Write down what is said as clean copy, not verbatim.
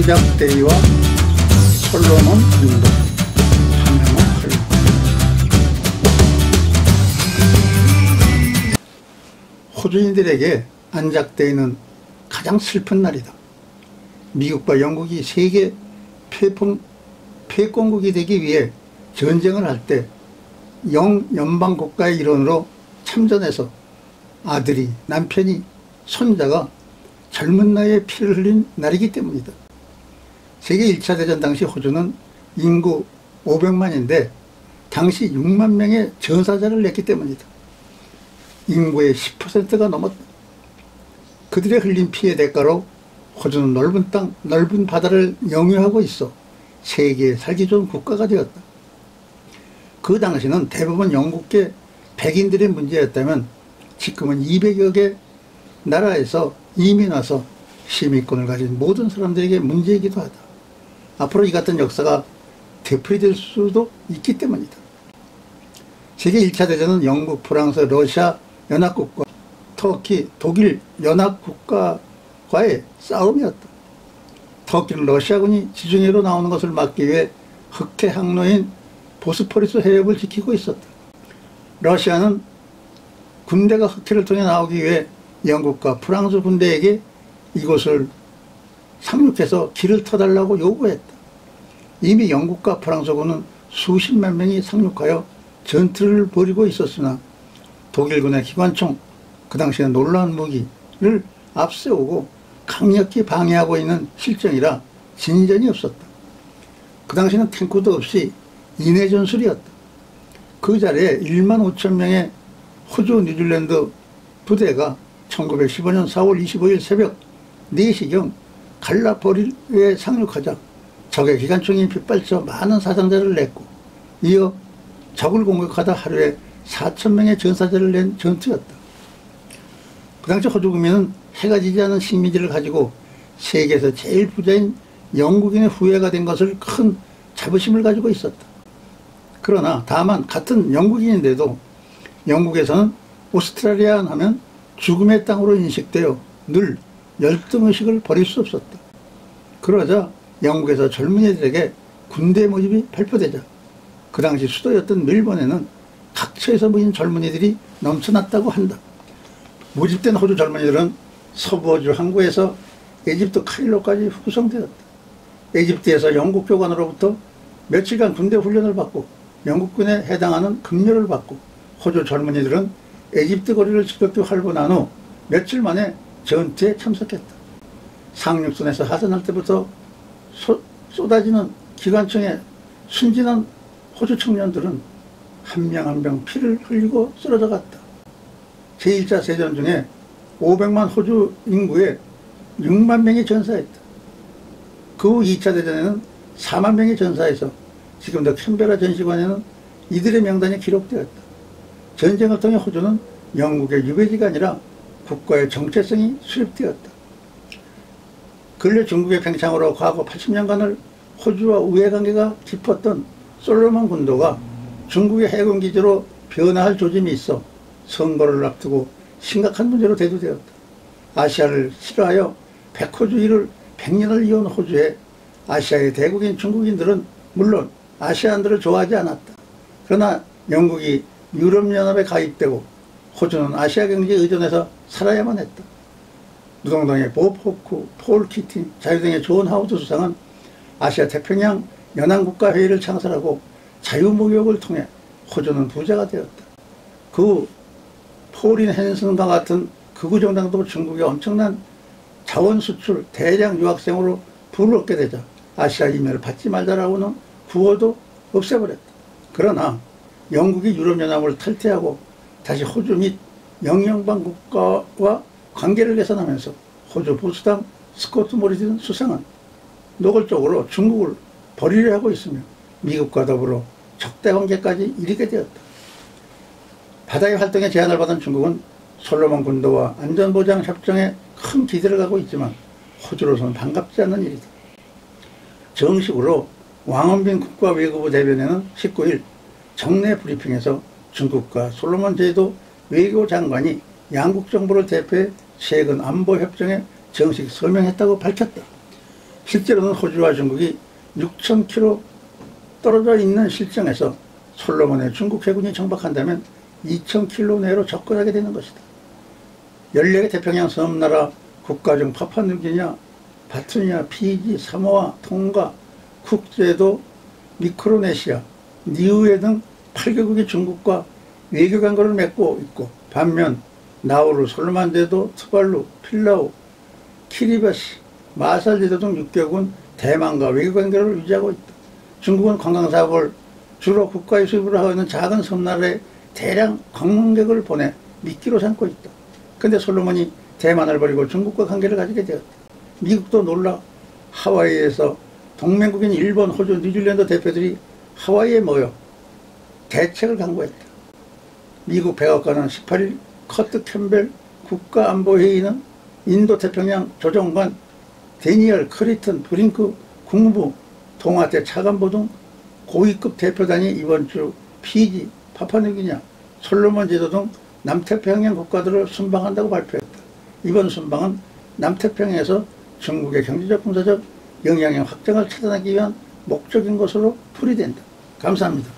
안작대위와 솔로몬 군도 하면은 흘러. 호주인들에게 안작대위는 가장 슬픈 날이다. 미국과 영국이 세계 패권국이 되기 위해 전쟁을 할 때 영연방국가의 일원으로 참전해서 아들이, 남편이, 손자가 젊은 나이에 피를 흘린 날이기 때문이다. 세계 1차 대전 당시 호주는 인구 500만인데 당시 6만 명의 전사자를 냈기 때문이다. 인구의 10%가 넘었다. 그들의 흘린 피의 대가로 호주는 넓은 땅, 넓은 바다를 영유하고 있어 세계에 살기 좋은 국가가 되었다. 그 당시는 대부분 영국계 백인들의 문제였다면 지금은 200여 개 나라에서 이민 와서 시민권을 가진 모든 사람들에게 문제이기도 하다. 앞으로 이 같은 역사가 되풀이될 수도 있기 때문이다. 세계 1차 대전은 영국, 프랑스, 러시아 연합국과 터키, 독일 연합국가와의 싸움이었다. 터키는 러시아군이 지중해로 나오는 것을 막기 위해 흑해 항로인 보스포리스 해협을 지키고 있었다. 러시아는 군대가 흑해를 통해 나오기 위해 영국과 프랑스 군대에게 이곳을 상륙해서 길을 터달라고 요구했다. 이미 영국과 프랑스군은 수십만 명이 상륙하여 전투를 벌이고 있었으나 독일군의 기관총, 그 당시에 놀라운 무기를 앞세우고 강력히 방해하고 있는 실정이라 진전이 없었다. 그 당시는 탱크도 없이 인해 전술이었다. 그 자리에 1만 5천 명의 호주 뉴질랜드 부대가 1915년 4월 25일 새벽 4시경 갈라포리에 상륙하자 적의 기관총이 빗발쳐 많은 사상자를 냈고 이어 적을 공격하다 하루에 4천 명의 전사자를 낸 전투였다. 그 당시 호주 국민은 해가 지지 않은 식민지를 가지고 세계에서 제일 부자인 영국인의 후예가 된 것을 큰 자부심을 가지고 있었다. 그러나 다만 같은 영국인인데도 영국에서는 오스트레일리안 하면 죽음의 땅으로 인식되어 늘 열등의식을 버릴 수 없었다. 그러자 영국에서 젊은이들에게 군대 모집이 발표되자 그 당시 수도였던 멜번에는 각처에서 모인 젊은이들이 넘쳐났다고 한다. 모집된 호주 젊은이들은 서부 호주 항구에서 에집트 카이로까지 후송되었다. 에집트에서 영국 교관으로부터 며칠간 군대 훈련을 받고 영국군에 해당하는 급료를 받고 호주 젊은이들은 에집트 거리를 지겹게 활보 난 후 며칠 만에 전투에 참석했다. 상륙선에서 하산할 때부터 쏟아지는 기관총에 순진한 호주 청년들은 한 명 한 명 피를 흘리고 쓰러져 갔다. 제1차 세전 중에 500만 호주 인구에 6만 명이 전사했다. 그 후 2차 대전에는 4만 명이 전사해서 지금도 캔베라 전시관에는 이들의 명단이 기록되었다. 전쟁을 통해 호주는 영국의 유배지가 아니라 국가의 정체성이 수립되었다. 근래 중국의 팽창으로 과거 80년간을 호주와 우애관계가 깊었던 솔로몬 군도가 중국의 해군기지로 변화할 조짐이 있어 선거를 앞두고 심각한 문제로 대두되었다. 아시아를 싫어하여 백호주의를 100년을 이어온 호주에 아시아의 대국인 중국인들은 물론 아시아인들을 좋아하지 않았다. 그러나 영국이 유럽연합에 가입되고 호주는 아시아 경제에 의존해서 살아야만 했다. 노동당의 법 호크, 폴 키팅, 자유당의 존 하우드 수상은 아시아 태평양 연안국가회의를 창설하고 자유무역을 통해 호주는 부자가 되었다. 그 폴인 헨슨과 같은 극우 정당도 중국의 엄청난 자원 수출 대량 유학생으로 부를 얻게 되자 아시아 이면을 받지 말자라고는 구호도 없애버렸다. 그러나 영국이 유럽연합을 탈퇴하고 다시 호주 및 영연방 국가와 관계를 개선하면서 호주 보수당 스코트 모리슨 수상은 노골적으로 중국을 버리려 하고 있으며 미국과 더불어 적대 관계까지 이르게 되었다. 바다의 활동에 제한을 받은 중국은 솔로몬 군도와 안전보장 협정에 큰 기대를 갖고 있지만 호주로서는 반갑지 않는 일이다. 정식으로 왕원빈 국가외교부 대변인은 19일 정례 브리핑에서 중국과 솔로몬 제도 외교장관이 양국 정부를 대표해 최근 안보협정에 정식 서명했다고 밝혔다. 실제로는 호주와 중국이 6,000km 떨어져 있는 실정에서 솔로몬의 중국 해군이 정박한다면 2,000km 내로 접근하게 되는 것이다. 14개 태평양 섬나라 국가 중 파푸아뉴기니아, 바투니아, 피지, 사모아, 통가, 쿡제도, 미크로네시아, 니우에 등 8개국이 중국과 외교 관계를 맺고 있고, 반면 나우루, 솔로몬제도, 투발루, 필라우, 키리바시, 마살제도 등 6개국은 대만과 외교 관계를 유지하고 있다. 중국은 관광사업을 주로 국가의 수입으로 하고 있는 작은 섬나라에 대량 관광객을 보내 미끼로 삼고 있다. 근데 솔로몬이 대만을 버리고 중국과 관계를 가지게 되었다. 미국도 놀라 하와이에서 동맹국인 일본, 호주, 뉴질랜드 대표들이 하와이에 모여 대책을 강구했다. 미국 백악관은 18일 커트 캠벨 국가안보회의는 인도태평양 조정관 데니얼 크리튼 브링크 국무부 동아태 차관보 등 고위급 대표단이 이번 주 피지, 파푸아뉴기니아, 솔로몬 제도 등 남태평양 국가들을 순방한다고 발표했다. 이번 순방은 남태평양에서 중국의 경제적, 군사적 영향력 확장을 차단하기 위한 목적인 것으로 풀이된다. 감사합니다.